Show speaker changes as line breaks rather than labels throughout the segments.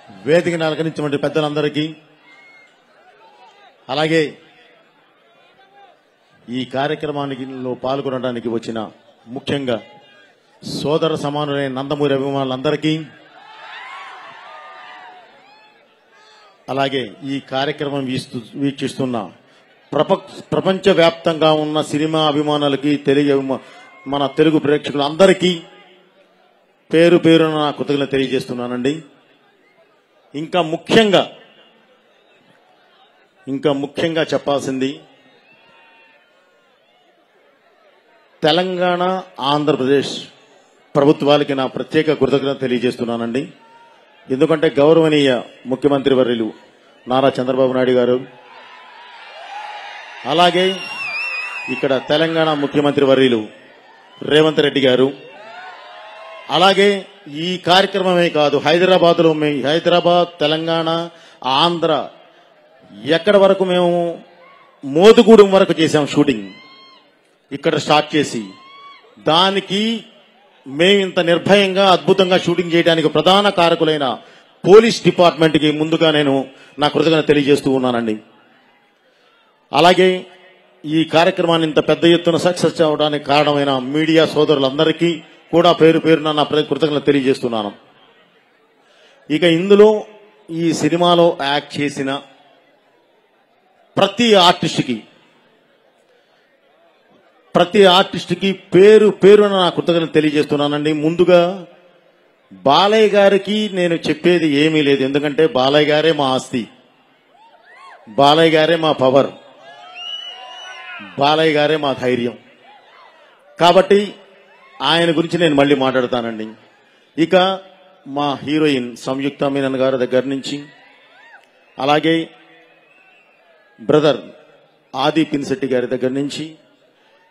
వేదికను అలంకరించినటువంటి పెద్దలందరికీ, అలాగే ఈ కార్యక్రమానిలో పాల్గొనడానికి వచ్చిన ముఖ్యంగా సోదర సమానులైన నందమూరి అభిమానులందరికీ, అలాగే ఈ కార్యక్రమం వీక్షిస్తున్న ప్రపంచవ్యాప్తంగా ఉన్న సినిమా అభిమానులకి, మన తెలుగు ప్రేక్షకులందరికీ పేరు పేరున నా కృతజ్ఞతలు తెలియజేస్తున్నానండి. ఇంకా ముఖ్యంగా చెప్పాల్సింది తెలంగాణ, ఆంధ్రప్రదేశ్ ప్రభుత్వాలకి నా ప్రత్యేక కృతజ్ఞత తెలియజేస్తున్నానండి. ఎందుకంటే గౌరవనీయ ముఖ్యమంత్రి వర్యులు నారా చంద్రబాబు నాయుడు గారు, అలాగే ఇక్కడ తెలంగాణ ముఖ్యమంత్రి వర్యులు రేవంత్ రెడ్డి గారు, అలాగే ఈ కార్యక్రమమే కాదు, హైదరాబాద్, తెలంగాణ, ఆంధ్ర ఎక్కడి వరకు మేము మోదుగూడెం వరకు చేశాం షూటింగ్. ఇక్కడ స్టార్ట్ చేసి దానికి మేము ఇంత నిర్భయంగా అద్భుతంగా షూటింగ్ చేయడానికి ప్రధాన కారకులైన పోలీస్ డిపార్ట్మెంట్కి ముందుగా నేను నా కృతజ్ఞత తెలియజేస్తూ ఉన్నానండి. అలాగే ఈ కార్యక్రమాన్ని ఇంత పెద్ద ఎత్తున సక్సెస్ అవడానికి కారణమైన మీడియా సోదరులందరికీ కూడా పేరు పేరున నా కృతజ్ఞత తెలియజేస్తున్నాను. ఇక ఇందులో ఈ సినిమాలో యాక్ట్ చేసిన ప్రతి ఆర్టిస్ట్కి పేరు పేరున నా కృతజ్ఞత తెలియజేస్తున్నానండి. ముందుగా బాలయ్య గారికి నేను చెప్పేది ఏమీ లేదు, ఎందుకంటే బాలయ్య గారే మా ఆస్తి, బాలయ్య గారే మా పవర్, బాలయ్య గారే మా ధైర్యం. కాబట్టి ఆయన గురించి నేను మళ్ళీ మాట్లాడతానండి. ఇక మా హీరోయిన్ సంయుక్త మీనన్ గారి దగ్గర నుంచి, అలాగే బ్రదర్ ఆది పిన్శెట్టి గారి దగ్గర నుంచి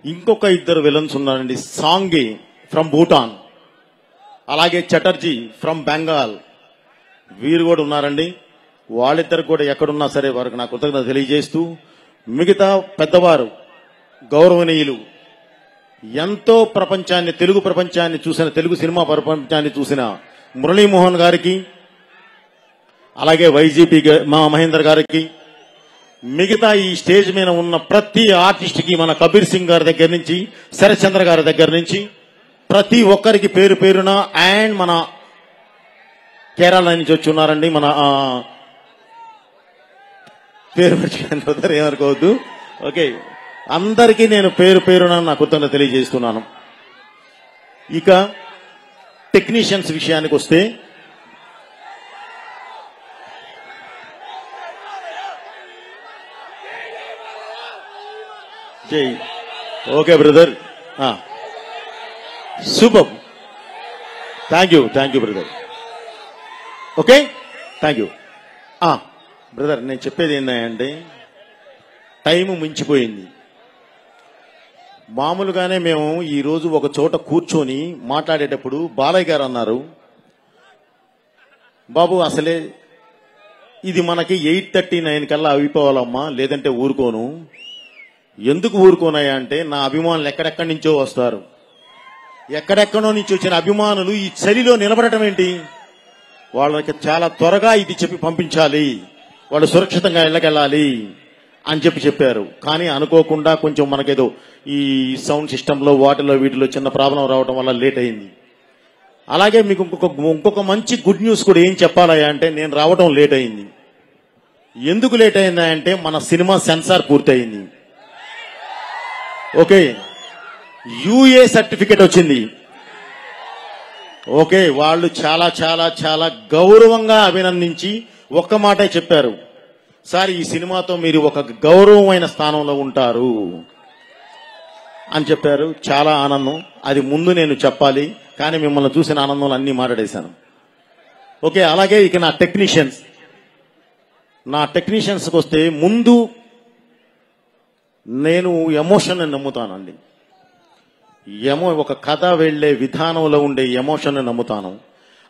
ఇంకొక ఇద్దరు విలన్స్ ఉన్నారండి. సాంగే ఫ్రమ్ భూటాన్, అలాగే చటర్జీ ఫ్రమ్ బెంగాల్, వీరు కూడా ఉన్నారండి. వాళ్ళిద్దరు కూడా ఎక్కడున్నా సరే వారికి నా కృతజ్ఞత తెలియజేస్తూ, మిగతా పెద్దవారు గౌరవనీయులు ఎంతో తెలుగు ప్రపంచాన్ని చూసిన, తెలుగు సినిమా ప్రపంచాన్ని చూసిన మురళీమోహన్ గారికి, అలాగే వైజీపీ మా మహేందర్ గారికి, మిగతా ఈ స్టేజ్ మీద ఉన్న ప్రతి ఆర్టిస్ట్ కి, మన కబీర్ సింగ్ గారి దగ్గర నుంచి, శరత్ చంద్ర గారి దగ్గర నుంచి ప్రతి ఒక్కరికి పేరు పేరున, అండ్ మన కేరళ నుంచి వచ్చి ఉన్నారండి, మన పేరు బ్రదర్ ఏమనుకోవద్దు, ఓకే, అందరికీ నేను పేరు పేరున నా కృతజ్ఞత తెలియజేస్తున్నాను. ఇక టెక్నీషియన్స్ విషయానికి వస్తే, okay brother, super, thank you brother, okay, thank you. Brother నేను చెప్పేది ఏంటంటే, టైం మించిపోయింది. మామూలుగానే మేము ఈరోజు ఒక చోట కూర్చొని మాట్లాడేటప్పుడు బాలయ్య గారు అన్నారు, బాబు అసలే ఇది మనకి 8:39 కల్లా అయిపోవాలమ్మా, లేదంటే ఊరుకోను. ఎందుకు ఊరుకోనాయా అంటే, నా అభిమానులు ఎక్కడెక్కడి నుంచో వస్తారు, ఎక్కడెక్కడో నుంచి వచ్చిన అభిమానులు ఈ చలిలో నిలబడటం ఏంటి, వాళ్ళకి చాలా త్వరగా ఇది చెప్పి పంపించాలి, వాళ్ళు సురక్షితంగా ఇళ్ళకెళ్ళాలి అని చెప్పారు. కానీ అనుకోకుండా కొంచెం మనకేదో ఈ సౌండ్ సిస్టంలో వీటిలో చిన్న ప్రాబ్లం రావడం వల్ల లేట్ అయింది. అలాగే మీకు ఇంకొక మంచి గుడ్ న్యూస్ కూడా ఏం చెప్పాలయ్యా అంటే, నేను రావడం లేట్ అయింది. ఎందుకు లేట్ అయిందా అంటే, మన సినిమా సెన్సార్ పూర్తయింది. ఓకే, యూఏ సర్టిఫికెట్ వచ్చింది. ఓకే, వాళ్ళు చాలా చాలా చాలా గౌరవంగా అభినందించి ఒక్క మాటే చెప్పారు, సార్ ఈ సినిమాతో మీరు ఒక గౌరవమైన స్థానంలో ఉంటారు అని చెప్పారు. చాలా ఆనందం. అది ముందు నేను చెప్పాలి, కానీ మిమ్మల్ని చూసిన ఆనందంలో అన్ని మాట్లాడేశాను. ఓకే, అలాగే ఇక నా టెక్నీషియన్స్కి వస్తే, ముందు నేను ఎమోషన్ నమ్ముతానండి. ఒక కథ వెళ్లే విధానంలో ఉండే ఎమోషన్ నమ్ముతాను.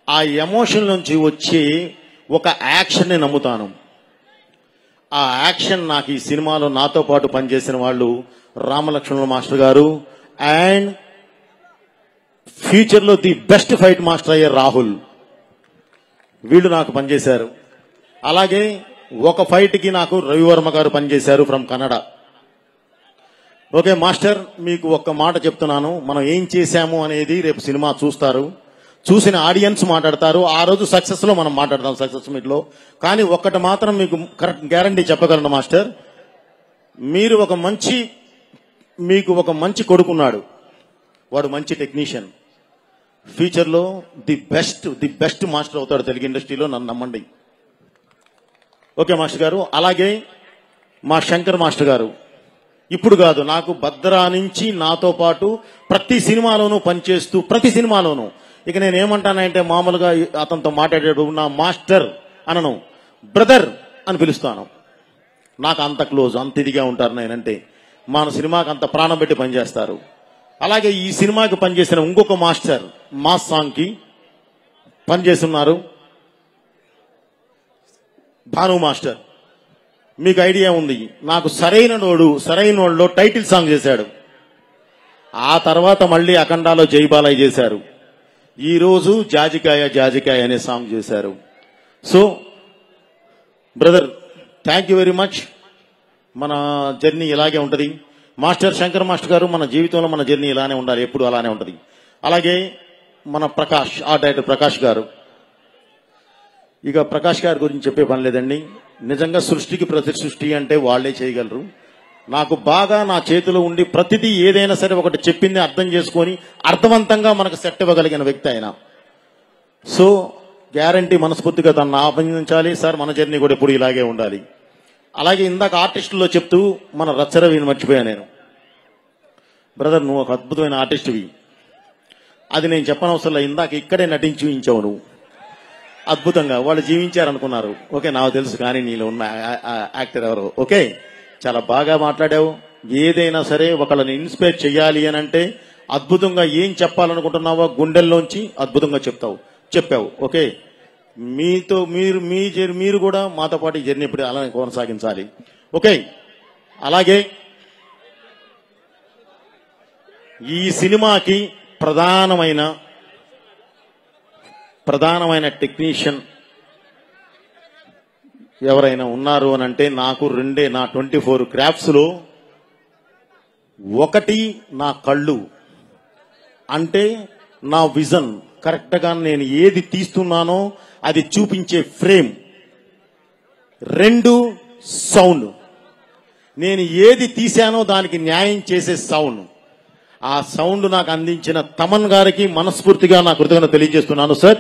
ఆ ఎమోషన్ నుంచి వచ్చే ఒక యాక్షన్ ని నమ్ముతాను. ఆ యాక్షన్ నాకు ఈ సినిమాలో నాతో పాటు పనిచేసిన వాళ్ళు రామలక్ష్మణ మాస్టర్ గారు, అండ్ ఫ్యూచర్ లో ది బెస్ట్ ఫైట్ మాస్టర్ అయ్యే రాహుల్, వీళ్ళు నాకు పనిచేశారు. అలాగే ఒక ఫైట్కి నాకు రవివర్మ గారు పనిచేశారు ఫ్రమ్ కన్నడ. ఓకే మాస్టర్, మీకు ఒక్క మాట చెప్తున్నాను. మనం ఏం చేశాము అనేది రేపు సినిమా చూస్తారు, చూసిన ఆడియన్స్ మాట్లాడతారు. ఆ రోజు సక్సెస్ లో మనం మాట్లాడతాం, సక్సెస్ మీట్ లో. కానీ ఒక్కటి మాత్రం మీకు కరెక్ట్ గ్యారంటీ చెప్పగలను మాస్టర్, మీకు ఒక మంచి కొడుకున్నాడు. వాడు మంచి టెక్నీషియన్. ఫ్యూచర్ లో ది బెస్ట్ మాస్టర్ అవుతాడు తెలుగు ఇండస్ట్రీలో, నన్ను నమ్మండి. ఓకే మాస్టర్ గారు. అలాగే మా శంకర్ మాస్టర్ గారు ఇప్పుడు కాదు, నాకు భద్రా నుంచి నాతో పాటు ప్రతి సినిమాలోనూ పనిచేస్తూ, ప్రతి సినిమాలోనూ. ఇక నేను ఏమంటానంటే, మామూలుగా అతనితో మాట్లాడేటప్పుడు నా మాస్టర్ అనను, బ్రదర్ అని పిలుస్తాను. నాకు అంత క్లోజ్, అంత ఇదిగా ఉంటారు నేనంటే. మన సినిమాకి అంత ప్రాణం పెట్టి పనిచేస్తారు. అలాగే ఈ సినిమాకి పనిచేసిన ఇంకొక మాస్టర్ మాస్ సాంగ్ కి పనిచేస్తున్నారు, భాను మాస్టర్. మీకు ఐడియా ఉంది, నాకు సరైనోడులో టైటిల్ సాంగ్ చేశాడు. ఆ తర్వాత మళ్ళీ అఖండాలో జైబాలయ్య చేశారు. ఈ రోజు జాజికాయ అనే సాంగ్ చేశారు. So brother, thank you very much. మన జర్నీ ఇలాగే ఉంటది. మాస్టర్ శంకర్ మాస్టర్ గారు, మన జీవితంలో మన జర్నీ ఇలానే ఉండాలి, ఎప్పుడు అలానే ఉంటది. అలాగే మన ప్రకాష్, ఆర్ట్ డైరెక్టర్ ప్రకాష్ గారు. ఇక ప్రకాష్ గారి గురించి చెప్పే పని లేదండి. నిజంగా సృష్టికి ప్రతి సృష్టి అంటే వాళ్లే చేయగలరు. నాకు బాగా నా చేతిలో ఉండి ప్రతిదీ ఏదైనా సరే ఒకటి చెప్పింది అర్థం చేసుకొని అర్థవంతంగా మనకు సెట్ ఇవ్వగలిగిన వ్యక్తి ఆయన. సో గ్యారంటీ మనస్ఫూర్తిగా తనను అభినందించాలి. సార్, మన జర్నీ కూడా ఎప్పుడు ఇలాగే ఉండాలి. అలాగే ఇందాక ఆర్టిస్టుల్లో చెప్తూ మన రచ్చరవిని మర్చిపోయా నేను. బ్రదర్, నువ్వు ఒక అద్భుతమైన ఆర్టిస్టువి. అది నేను చెప్పనవసరంలో, ఇందాక ఇక్కడే నటించి చూపించావు నువ్వు అద్భుతంగా. వాళ్ళు జీవించారనుకున్నారు. ఓకే, నాకు తెలుసు, కానీ నీలో ఉన్న యాక్టర్ ఎవరు. ఓకే, చాలా బాగా మాట్లాడావు. ఏదైనా సరే ఒకళ్ళని ఇన్స్పైర్ చేయాలి అని అంటే అద్భుతంగా ఏం చెప్పాలనుకుంటున్నావో గుండెల్లోంచి అద్భుతంగా చెప్పావు. ఓకే, మీరు కూడా మాతో పాటు ఈ జర్నీ ఇప్పుడు అలానే కొనసాగించాలి. ఓకే, అలాగే ఈ సినిమాకి ప్రధానమైన టెక్నీషియన్ ఎవరైనా ఉన్నారు అని అంటే నాకు రెండే. నా 24 క్రాఫ్ట్స్ లో ఒకటి నా కళ్ళు, అంటే నా విజన్ కరెక్ట్ గా నేను ఏది తీస్తున్నానో అది చూపించే ఫ్రేమ్. 2 సౌండ్, నేను ఏది తీశానో దానికి న్యాయం చేసే సౌండ్. ఆ సౌండ్ నాకు అందించిన తమన్ గారికి మనస్ఫూర్తిగా నా కృతజ్ఞత తెలియజేస్తున్నాను. సార్,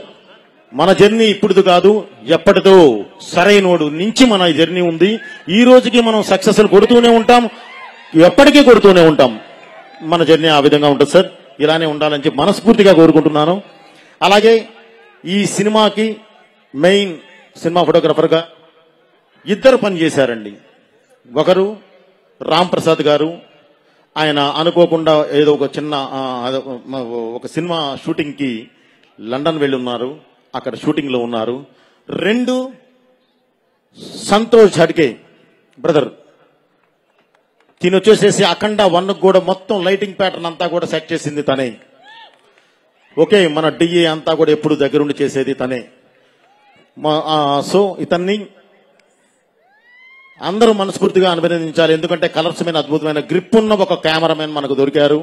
మన జర్నీ ఇప్పుడుది కాదు, ఎప్పటిదో సరైనోడు నుంచి మన జర్నీ ఉంది. ఈ రోజుకి మనం సక్సెస్ కొడుతూనే ఉంటాం, ఎప్పటికీ కొడుతూనే ఉంటాం. మన జర్నీ ఆ విధంగా ఉంటుంది సార్. ఇలానే ఉండాలని చెప్పి మనస్ఫూర్తిగా కోరుకుంటున్నాను. అలాగే ఈ సినిమాకి మెయిన్ సినిమా ఫోటోగ్రఫర్ గా ఇద్దరు పనిచేశారండి. ఒకరు రామ్ ప్రసాద్ గారు, ఆయన అనుకోకుండా ఏదో ఒక సినిమా షూటింగ్ కి లండన్ వెళ్ళి ఉన్నారు, అక్కడ షూటింగ్ లో ఉన్నారు. 2 సంతోష్ ఝడ్కే బ్రదర్, తినొచ్చేసేసి అఖండ 1 కూడా మొత్తం లైటింగ్ ప్యాటర్న్ అంతా కూడా సెట్ చేసింది తనే. ఓకే, మన డిఏ అంతా కూడా ఎప్పుడు దగ్గరుండి చేసేది తనే. సో ఇతన్ని అందరూ మనస్ఫూర్తిగా అభినందించాలి. ఎందుకంటే కలర్స్ మీద అద్భుతమైన గ్రిప్ ఉన్న ఒక కెమెరామెన్ మనకు దొరికారు.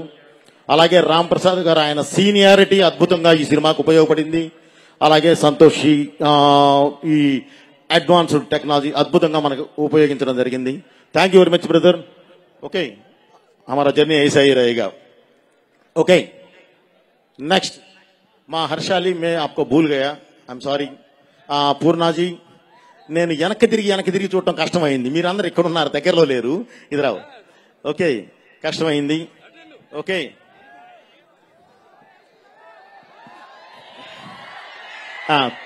అలాగే రామ్ ప్రసాద్ గారు, ఆయన సీనియారిటీ అద్భుతంగా ఈ సినిమాకు ఉపయోగపడింది. అలాగే సంతోష్ ఈ అడ్వాన్స్డ్ టెక్నాలజీ అద్భుతంగా మనకు ఉపయోగించడం జరిగింది. Thank you very much brother. Okay, हमारा जर्नी ऐसा ही रहेगा. ओके, नेक्स्ट माँ हर्षाली, मैं आपको भूल गया, आई एम सॉरी. పూర్ణాజీ, నేను వెనక్కి తిరిగి చూడటం కష్టమైంది. మీరందరూ ఇక్కడ ఉన్నారు, దగ్గరలో లేరు. ఇదిరావు. ఓకే, కష్టమైంది. ఓకే,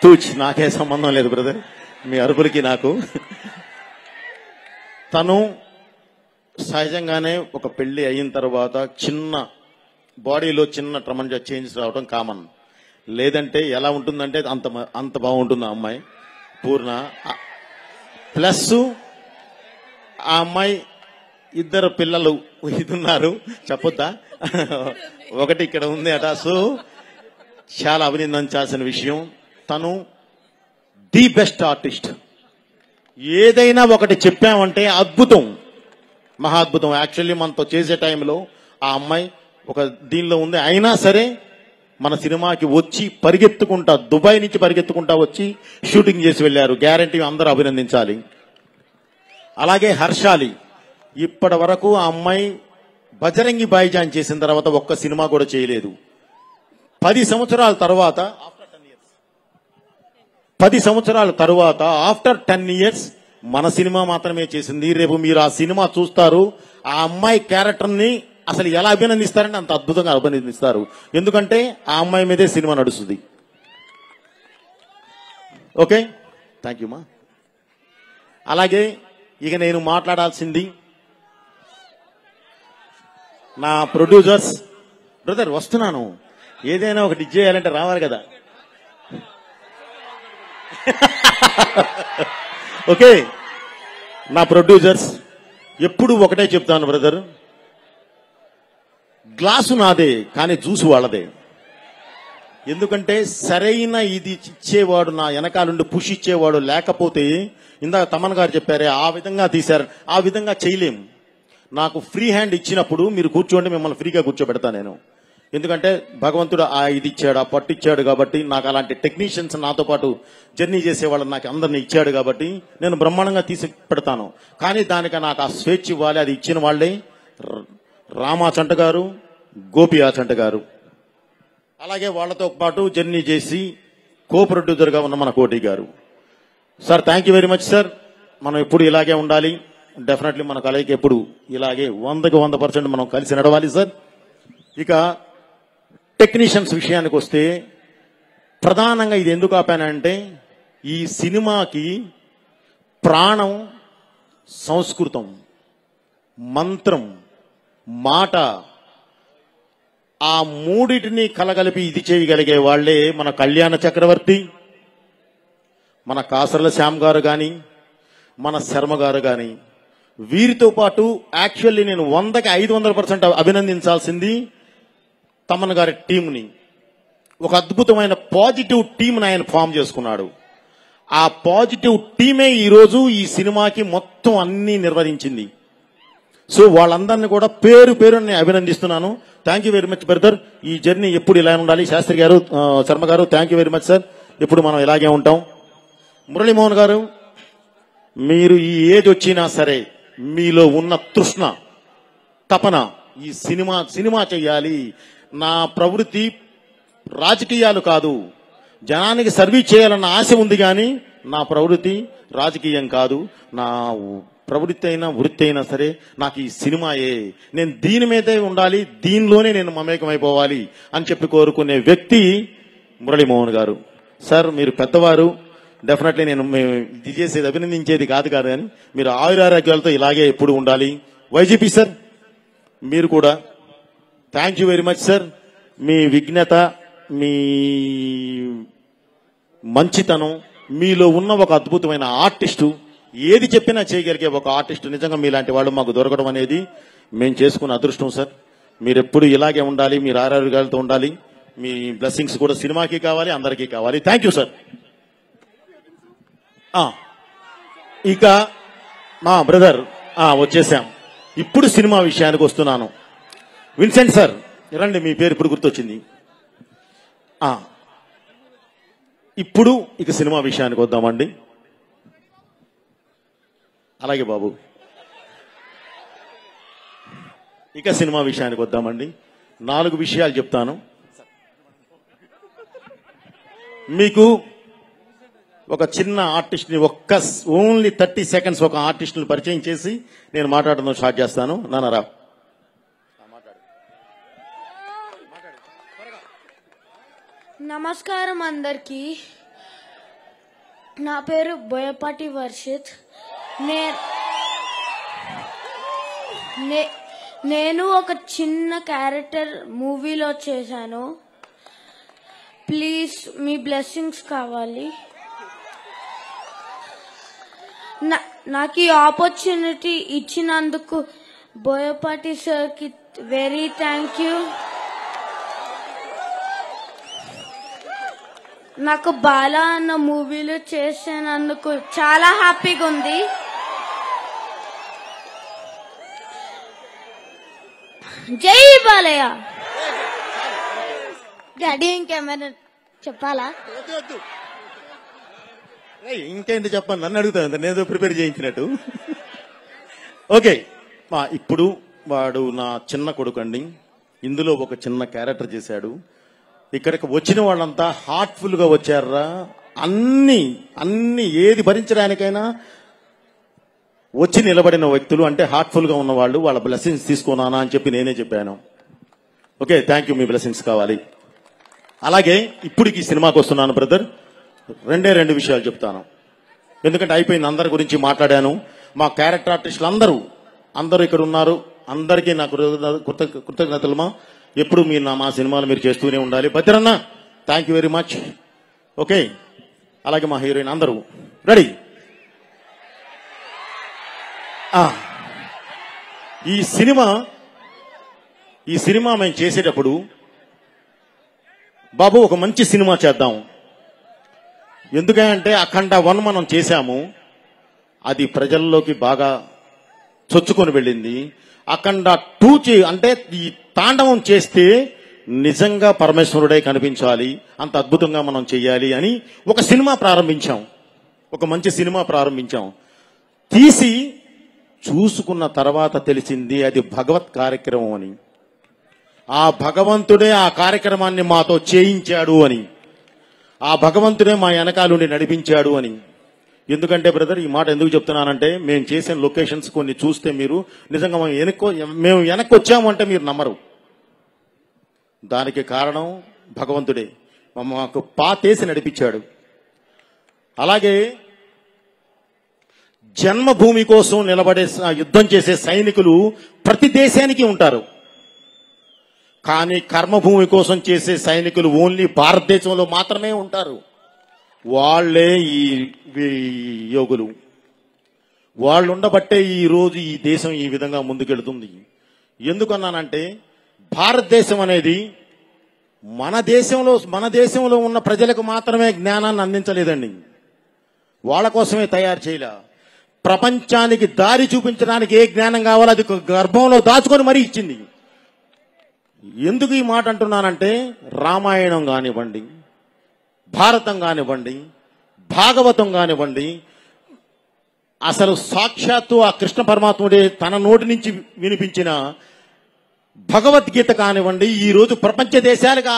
తూచ్, నాకే సంబంధం లేదు బ్రదర్ మీ అరుపులకి నాకు. తను సహజంగానే ఒక పెళ్లి అయిన తర్వాత చిన్న బాడీలో చిన్న ట్రమంజా చేంజెస్ రావడం కామన్. లేదంటే ఎలా ఉంటుందంటే అంత బాగుంటుంది ఆ అమ్మాయి పూర్ణ. ప్లస్ ఆ అమ్మాయి ఇద్దరు పిల్లలు ఇదున్నారు, చెప్పొద్దా, ఒకటి ఇక్కడ ఉంది అట. సో చాలా అభినందించాల్సిన విషయం. తను ది బెస్ట్ ఆర్టిస్ట్. ఏదైనా ఒకటి చెప్పామంటే అద్భుతం, మహా అద్భుతం. యాక్చువల్లీ మనతో చేసే టైంలో ఆ అమ్మాయి ఒక దీనిలో ఉంది, అయినా సరే మన సినిమాకి వచ్చి పరిగెత్తుకుంటా, దుబాయ్ నుంచి పరిగెత్తుకుంటా వచ్చి షూటింగ్ చేసి వెళ్ళారు. గ్యారంటీ అందరూ అభినందించాలి. అలాగే హర్షాలి, ఇప్పటి వరకు ఆ అమ్మాయి బజరంగి భాయిజాన్ చేసిన తర్వాత ఒక్క సినిమా కూడా చేయలేదు. 10 సంవత్సరాల తర్వాత ఆఫ్టర్ 10 ఇయర్స్ మన సినిమా మాత్రమే చేసింది. రేపు మీరు ఆ సినిమా చూస్తారు, ఆ అమ్మాయి క్యారెక్టర్ని అసలు ఎలా అభినందిస్తారంటే అంత అద్భుతంగా అభినందిస్తారు. ఎందుకంటే ఆ అమ్మాయి మీదే సినిమా నడుస్తుంది. ఓకే, థ్యాంక్ యూ మా. అలాగే ఇక నేను మాట్లాడాల్సింది నా ప్రొడ్యూసర్స్. బ్రదర్ వస్తున్నాను, ఏదైనా ఒకటి ఇచ్చేయాలంటే రావాలి కదా. ఓకే, నా ప్రొడ్యూసర్స్ ఎప్పుడు ఒకటే చెప్తాను బ్రదర్, గ్లాసు నాదే కానీ జ్యూసు వాళ్ళదే. ఎందుకంటే సరైన ఇది ఇచ్చేవాడు, నా వెనకాలండి పుష్ ఇచ్చేవాడు లేకపోతే, ఇందాక తమన్ గారు చెప్పారే ఆ విధంగా తీశారు, ఆ విధంగా చేయలేము. నాకు ఫ్రీ హ్యాండ్ ఇచ్చినప్పుడు మీరు కూర్చోండి, మిమ్మల్ని ఫ్రీగా కూర్చోబెడతా నేను. ఎందుకంటే భగవంతుడు ఆ ఇది ఇచ్చాడు, ఆ పట్టు ఇచ్చాడు కాబట్టి, నాకు అలాంటి టెక్నీషియన్స్ నాతో పాటు జర్నీ చేసేవాళ్ళు నాకు అందరినీ ఇచ్చాడు కాబట్టి నేను బ్రహ్మాండంగా తీసి పెడతాను. కానీ దానికి నాకు ఆ స్వేచ్ఛ ఇవ్వాలి. అది ఇచ్చిన వాళ్లే రామాచంట గారు, గోపి ఆచంట గారు. అలాగే వాళ్లతో పాటు జర్నీ చేసి కో ప్రొడ్యూసర్ గా ఉన్న మన కోటి గారు. Sir thank you very much sir. మనం ఎప్పుడు ఇలాగే ఉండాలి. డెఫినెట్లీ మన కలయిక ఎప్పుడు ఇలాగే 100కి 100% మనం కలిసి నడవాలి సార్. ఇక టెక్నీషియన్స్ విషయానికి వస్తే, ప్రధానంగా ఇది ఎందుకు ఆపానంటే, ఈ సినిమాకి ప్రాణం సంస్కృతం, మంత్రం, మాట, ఆ మూడిటిని కలగలిపి ఇది చేయగలిగే వాళ్లే మన కళ్యాణ చక్రవర్తి, మన కాసర్ల శ్యామ్ గారు గాని, మన శర్మ గారు గాని. వీరితో పాటు యాక్చువల్లీ నేను 100కి 500% అభినందించాల్సింది తమన్ గారి టీంని. ఒక అద్భుతమైన పాజిటివ్ టీంని ఆయన ఫామ్ చేసుకున్నాడు. ఆ పాజిటివ్ టీమే ఈరోజు ఈ సినిమాకి మొత్తం అన్ని నిర్వహించింది. సో వాళ్ళందరినీ కూడా పేరు పేరు నేను అభినందిస్తున్నాను. Thank you very much brother. ఈ జర్నీ ఎప్పుడు ఇలా ఉండాలి. శాస్త్రి గారు, శర్మ గారు thank you very much sir. ఎప్పుడు మనం ఇలాగే ఉంటాం. మురళీమోహన్ గారు, మీరు ఈ ఏజ్ వచ్చినా సరే మీలో ఉన్న తృష్ణ, తపన ఈ సినిమా చెయ్యాలి. నా ప్రవృత్తి రాజకీయాలు కాదు, జనానికి సర్వీస్ చేయాలన్న ఆశ ఉంది, కానీ నా ప్రవృత్తి రాజకీయం కాదు. నా ప్రవృత్తి అయినా వృత్తి అయినా సరే నాకు ఈ సినిమాయే, నేను దీని మీదే ఉండాలి, దీనిలోనే నేను మమేకమైపోవాలి అని చెప్పి కోరుకునే వ్యక్తి మురళీమోహన్ గారు. సార్ మీరు పెద్దవారు, డెఫినెట్లీ నేను ఇది చేసేది అభినందించేది కాదు కానీ మీరు ఆయురారోగ్యాలతో ఇలాగే ఎప్పుడు ఉండాలి. వైజీపీ సార్ మీరు కూడా thank you very much sir. మీ విఘ్నత, మీ మంచితనం, మీలో ఉన్న ఒక అద్భుతమైన ఆర్టిస్టు, ఏది చెప్పినా చేయగలిగే ఒక ఆర్టిస్టు, నిజంగా మీలాంటి వాళ్ళు మాకు దొరకడం అనేది మేము చేసుకున్న అదృష్టం సార్. మీరు ఎప్పుడు ఇలాగే ఉండాలి, మీరు ఆరోగ్యాలతో ఉండాలి. మీ బ్లెస్సింగ్స్ కూడా సినిమాకి కావాలి, అందరికీ కావాలి. Thank you sir. ఇక మా బ్రదర్ వచ్చేసాం. ఇప్పుడు సినిమా విషయానికి వస్తున్నాను. విన్సెంట్ సార్ రండి, మీ పేరు ఇప్పుడు గుర్తొచ్చింది. ఇప్పుడు ఇక సినిమా విషయానికి వద్దామండి. అలాగే బాబు, ఇక సినిమా విషయానికి వద్దామండి. 4 విషయాలు చెప్తాను. మీకు ఒక చిన్న ఆర్టిస్ట్ ని ఓన్లీ 30 సెకండ్స్ ఒక ఆర్టిస్ట్ ని పరిచయం చేసి నేను మాట్లాడడం స్టార్ట్ చేస్తాను. నాన్నరా
నమస్కారం అందరికీ. నా పేరు బోయపాటి వర్షిత్. నేను ఒక చిన్న క్యారెక్టర్ మూవీలో చేశాను. ప్లీజ్ మీ బ్లెస్సింగ్స్ కావాలి. నాకు ఈ ఆపర్చునిటీ ఇచ్చినందుకు బోయపాటి సార్కి వెరీ థ్యాంక్ యూ. నాకు బాలా అన్న మూవీలో చేసినందుకు చాలా హ్యాపీగా ఉంది. జై బాలయ్య. డాడీ ఇంకేమైనా చెప్పాలా?
ఇంకేంటి చెప్పండి, నన్ను అడుగుతాను, నేను ప్రిపేర్ చేయించినట్టు. ఓకే, ఇప్పుడు వాడు నా చిన్న కొడుకు అండి. ఇందులో ఒక చిన్న క్యారెక్టర్ చేశాడు. ఇక్కడికి వచ్చిన వాళ్ళంతా హార్ట్ఫుల్ గా వచ్చారా, అన్ని ఏది భరించడానికైనా వచ్చి నిలబడిన వ్యక్తులు, అంటే హార్ట్ఫుల్ గా ఉన్న వాళ్ళు. వాళ్ళ బ్లెస్సింగ్స్ తీసుకున్నానా అని చెప్పి నేనే చెప్పాను. Okay, thank you, me blessings కావాలి. అలాగే ఇప్పుడు ఈ సినిమాకి వస్తున్నాను బ్రదర్. రెండు విషయాలు చెప్తాను, ఎందుకంటే అయిపోయింది, అందరి గురించి మాట్లాడాను. మా క్యారెక్టర్ ఆర్టిస్టులు అందరూ ఇక్కడ ఉన్నారు. అందరికీ నా కృతజ్ఞతలు. ఎప్పుడు మీరు మా సినిమాలు మీరు చేస్తూనే ఉండాలి. Bhadranna, thank you very much. Okay, అలాగే మా హీరోయిన్ అందరూ రెడీ. ఈ సినిమా మేము చేసేటప్పుడు బాబు ఒక మంచి సినిమా చేద్దాం, ఎందుకంటే అఖండ 1 మనం చేశాము, అది ప్రజల్లోకి బాగా చొచ్చుకొని వెళ్ళింది. అఖండ 2 అంటే ఈ తాండవం చేస్తే నిజంగా పరమేశ్వరుడే కనిపించాలి, అంత అద్భుతంగా మనం చెయ్యాలి అని ఒక సినిమా ప్రారంభించాం. ఒక మంచి సినిమా ప్రారంభించాం. తీసి చూసుకున్న తర్వాత తెలిసింది అది భగవత్ కార్యక్రమం అని. ఆ భగవంతుడే ఆ కార్యక్రమాన్ని మాతో చేయించాడు అని, ఆ భగవంతుడే మా వెనకాలుండి నడిపించాడు అని. ఎందుకంటే బ్రదర్, ఈ మాట ఎందుకు చెప్తున్నానంటే, మేము చేసిన లొకేషన్స్ కొన్ని చూస్తే మీరు నిజంగా మేము వెనక్కి వచ్చాము అంటే మీరు నమ్మరు. దానికి కారణం భగవంతుడే మాకు పాతేసి నడిపించాడు. అలాగే జన్మభూమి కోసం నిలబడే యుద్ధం చేసే సైనికులు ప్రతి దేశానికి ఉంటారు, కానీ కర్మభూమి కోసం చేసే సైనికులు ఓన్లీ భారతదేశంలో మాత్రమే ఉంటారు. వాళ్లే ఈ యోగులు. వాళ్ళు ఉండబట్టే ఈ రోజు ఈ దేశం ఈ విధంగా ముందుకెళ్తుంది. ఎందుకన్నానంటే, భారతదేశం అనేది మన దేశంలో ఉన్న ప్రజలకు మాత్రమే జ్ఞానాన్ని అందించలేదండి, వాళ్ళ కోసమే తయారు చేయలే. ప్రపంచానికి దారి చూపించడానికి ఏ జ్ఞానం కావాలో అది గర్భంలో దాచుకొని మరీ ఇచ్చింది. ఎందుకు ఈ మాట అంటున్నానంటే, రామాయణం కానివ్వండి, భారతం కానివ్వండి, భాగవతం కానివ్వండి, అసలు సాక్షాత్తు ఆ కృష్ణ పరమాత్ముడే తన నోటి నుంచి వినిపించిన భగవద్గీత కానివ్వండి, ఈ రోజు ప్రపంచ దేశాలకు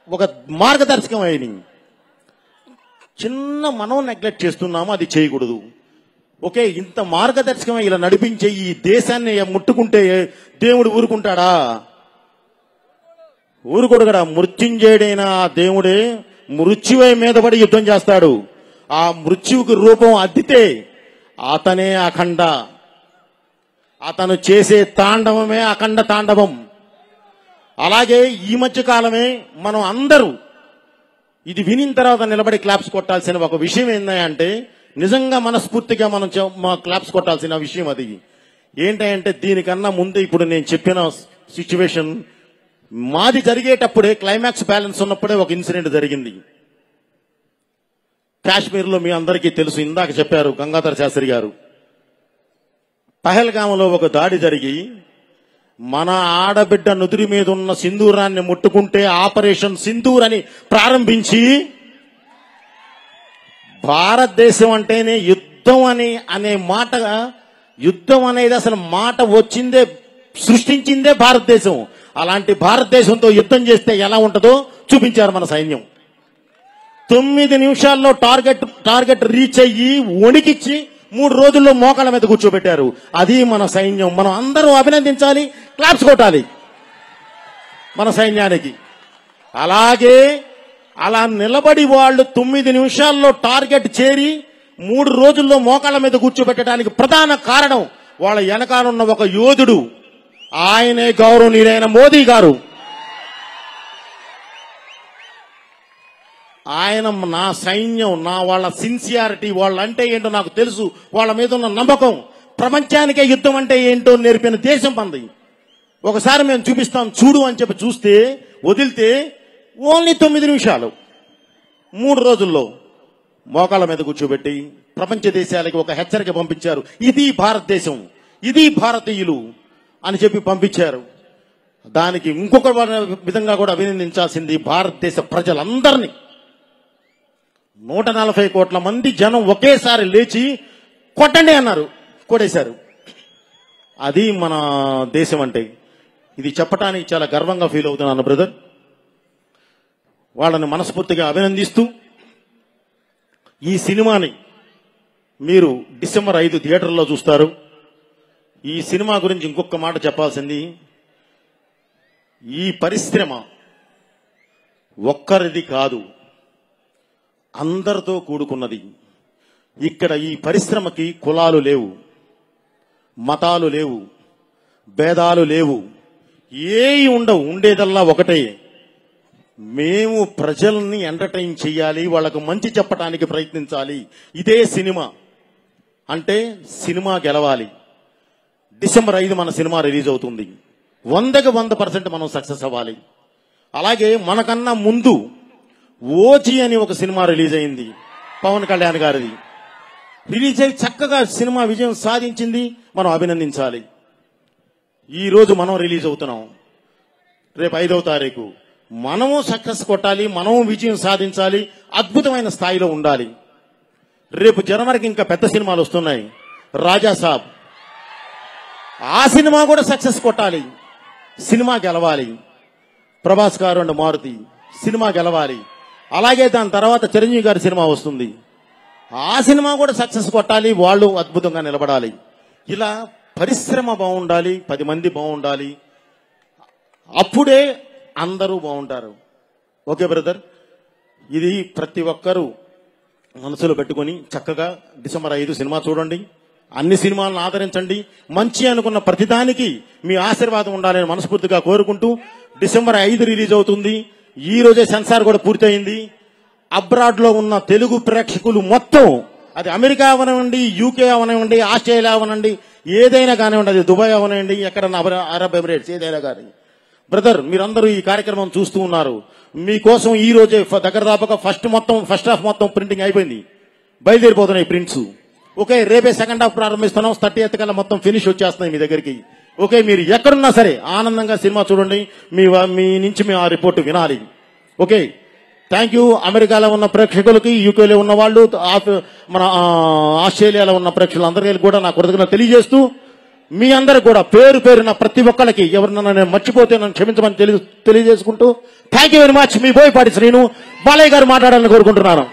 ఒక మార్గదర్శకం అయింది. చిన్న మనం నెగ్లెక్ట్ చేస్తున్నాము, అది చేయకూడదు. ఓకే, ఇంత మార్గదర్శకం ఇలా నడిపించే ఈ దేశాన్ని ముట్టుకుంటే దేవుడు ఊరుకుంటాడా? ఊరుకోడు కదా. మృత్యుంజయుడైన ఆ దేవుడే మృత్యువై మీద పడి యుద్ధం చేస్తాడు. ఆ మృత్యువుకి రూపం అద్దితే అతనే అఖండ. అతను చేసే తాండవమే అఖండ తాండవం. అలాగే ఈ మధ్య కాలమే మనం అందరూ ఇది వినిన తర్వాత నిలబడి క్లాప్స్ కొట్టాల్సిన ఒక విషయం ఏంటంటే, నిజంగా మనస్ఫూర్తిగా మనం క్లాప్స్ కొట్టాల్సిన విషయం అది ఏంటంటే, దీనికన్నా ముందే ఇప్పుడు నేను చెప్పిన సిచ్యువేషన్ మాది జరిగేటప్పుడే, క్లైమాక్స్ బ్యాలెన్స్ ఉన్నప్పుడే ఒక ఇన్సిడెంట్ జరిగింది. కాశ్మీర్లో మీ అందరికీ తెలుసు, ఇందాక చెప్పారు గంగాధర శాస్త్రి గారు. పహల్గాంలో ఒక దాడి జరిగి మన ఆడబిడ్డ నుదురి మీద ఉన్న సింధూరాన్ని ముట్టుకుంటే ఆపరేషన్ సింధూర్ అని ప్రారంభించి, భారతదేశం అంటేనే యుద్ధం అనే మాట, యుద్ధం అనేది అసలు మాట వచ్చిందే, సృష్టించిందే భారతదేశం. అలాంటి భారతదేశంతో యుద్ధం చేస్తే ఎలా ఉంటుందో చూపించారు మన సైన్యం. 9 నిమిషాల్లో టార్గెట్ రీచ్ అయ్యి వణికిచ్చి 3 రోజుల్లో మోకాళ్ళ మీద కూర్చోబెట్టారు. అది మన సైన్యం. మనం అందరూ అభినందించాలి, క్లాప్స్ కొట్టాలి మన సైన్యానికి. అలాగే అలా నిలబడి వాళ్ళు 9 నిమిషాల్లో టార్గెట్ చేరి 3 రోజుల్లో మోకాళ్ళ మీద కూర్చోబెట్టడానికి ప్రధాన కారణం వాళ్ళ వెనకాలన్న ఒక యోధుడు, ఆయనే గౌరవనీయులైన మోదీ గారు. ఆయన నా సైన్యం, వాళ్ళ సిన్సియారిటీ, వాళ్ళంటే ఏంటో నాకు తెలుసు, వాళ్ళ మీద ఉన్న నమ్మకం, ప్రపంచానికే యుద్ధం అంటే ఏంటో నేర్పిన దేశం పంది. ఒకసారి మేము చూపిస్తాం చూడు అని చెప్పి చూస్తే వదిలితే ఓన్లీ 9 నిమిషాలు 3 రోజుల్లో మోకాళ్ళ మీద కూర్చోబెట్టి ప్రపంచ దేశాలకి ఒక హెచ్చరిక పంపించారు. ఇది భారతదేశం, ఇది భారతీయులు అని చెప్పి పంపించారు. దానికి ఇంకొక విధంగా కూడా అభినందించాల్సింది భారతదేశ ప్రజలందరినీ. 140 కోట్ల మంది జనం ఒకేసారి లేచి కొట్టండి అన్నారు, కొట్టేశారు. అది మన దేశం అంటే. ఇది చెప్పడానికి చాలా గర్వంగా ఫీల్ అవుతున్నాను బ్రదర్. వాళ్ళని మనస్ఫూర్తిగా అభినందిస్తూ ఈ సినిమాని మీరు డిసెంబర్ 5 థియేటర్లో చూస్తారు. ఈ సినిమా గురించి ఇంకొక మాట చెప్పాల్సింది, ఈ పరిశ్రమ ఒక్కరిది కాదు, అందరితో కూడుకున్నది. ఇక్కడ ఈ పరిశ్రమకి కులాలు లేవు, మతాలు లేవు, భేదాలు లేవు, ఏవి ఉండవు. ఉండేదల్లా ఒకటే, మేము ప్రజల్ని ఎంటర్టైన్ చేయాలి, వాళ్ళకు మంచి చెప్పడానికి ప్రయత్నించాలి. ఇదే సినిమా అంటే. సినిమా గెలవాలి. డిసెంబర్ 5 మన సినిమా రిలీజ్ అవుతుంది. 100కి 100% మనం సక్సెస్ అవ్వాలి. అలాగే మనకన్నా ముందు ఓజీ అని ఒక సినిమా రిలీజ్ అయింది, పవన్ కళ్యాణ్ గారిది. రిలీజ్ అయి చక్కగా సినిమా విజయం సాధించింది, మనం అభినందించాలి. ఈ రోజు మనం రిలీజ్ అవుతున్నాం, రేపు 5వ తారీఖు. మనము సక్సెస్ కొట్టాలి, మనము విజయం సాధించాలి, అద్భుతమైన స్థాయిలో ఉండాలి. రేపు జనవరికి ఇంకా పెద్ద సినిమాలు వస్తున్నాయి. రాజా సాబ్, ఆ సినిమా కూడా సక్సెస్ కొట్టాలి, సినిమా గెలవాలి. ప్రభాస్ గారు అండ్ మారుతి సినిమా గెలవాలి. అలాగే దాని తర్వాత చిరంజీవి గారి సినిమా వస్తుంది, ఆ సినిమా కూడా సక్సెస్ కొట్టాలి, వాళ్ళు అద్భుతంగా నిలబడాలి. ఇలా పరిశ్రమ బాగుండాలి, 10 మంది బాగుండాలి, అప్పుడే అందరూ బాగుంటారు. ఓకే బ్రదర్, ఇది ప్రతి ఒక్కరూ మనసులో పెట్టుకుని చక్కగా డిసెంబర్ 5 సినిమా చూడండి. అన్ని సినిమాలను ఆదరించండి. మంచి అనుకున్న ప్రతిదానికి మీ ఆశీర్వాదం ఉండాలని మనస్ఫూర్తిగా కోరుకుంటూ, డిసెంబర్ 5 రిలీజ్ అవుతుంది. ఈ రోజే సెన్సార్ కూడా పూర్తయింది. అబ్రాడ్ లో ఉన్న తెలుగు ప్రేక్షకులు మొత్తం, అది అమెరికా అవనివ్వండి, యూకే అవనివ్వండి, ఆస్ట్రేలియా అవనండి, ఏదైనా కానివ్వండి, అది దుబాయ్ అవనివ్వండి, ఎక్కడన్నా అరబ్ ఎమిరేట్స్ ఏదైనా కానీ బ్రదర్, మీరందరూ ఈ కార్యక్రమం చూస్తూ ఉన్నారు. మీకోసం ఈ రోజే దగ్గర దాపక ఫస్ట్ హాఫ్ మొత్తం ప్రింటింగ్ అయిపోయింది, బయలుదేరిపోతున్నాయి ప్రింట్స్. ఓకే, రేపే సెకండ్ హాఫ్ ప్రారంభిస్తున్నాం. 30th కల్లా మొత్తం ఫినిష్ వచ్చేస్తున్నాయి మీ దగ్గరికి. ఓకే, మీరు ఎక్కడున్నా సరే ఆనందంగా సినిమా చూడండి. మీ నుంచి మేము ఆ రిపోర్ట్ వినాలి. Okay, thank you. అమెరికాలో ఉన్న ప్రేక్షకులకి, యూకేలో ఉన్న వాళ్ళు, మన ఆస్ట్రేలియాలో ఉన్న ప్రేక్షకులందరికీ కూడా నా కృతజ్ఞతలు తెలియజేస్తూ, మీ అందరికి కూడా పేరు పేరున ప్రతి ఒక్కరికి, ఎవరినైనా నేను మర్చిపోతే నన్ను క్షమించమని తెలియజేసుకుంటూ, థ్యాంక్ యూ వెరీ మచ్. మీ బోయపాటి శ్రీను, బాలయ్య గారు మాట్లాడాలని కోరుకుంటున్నాను.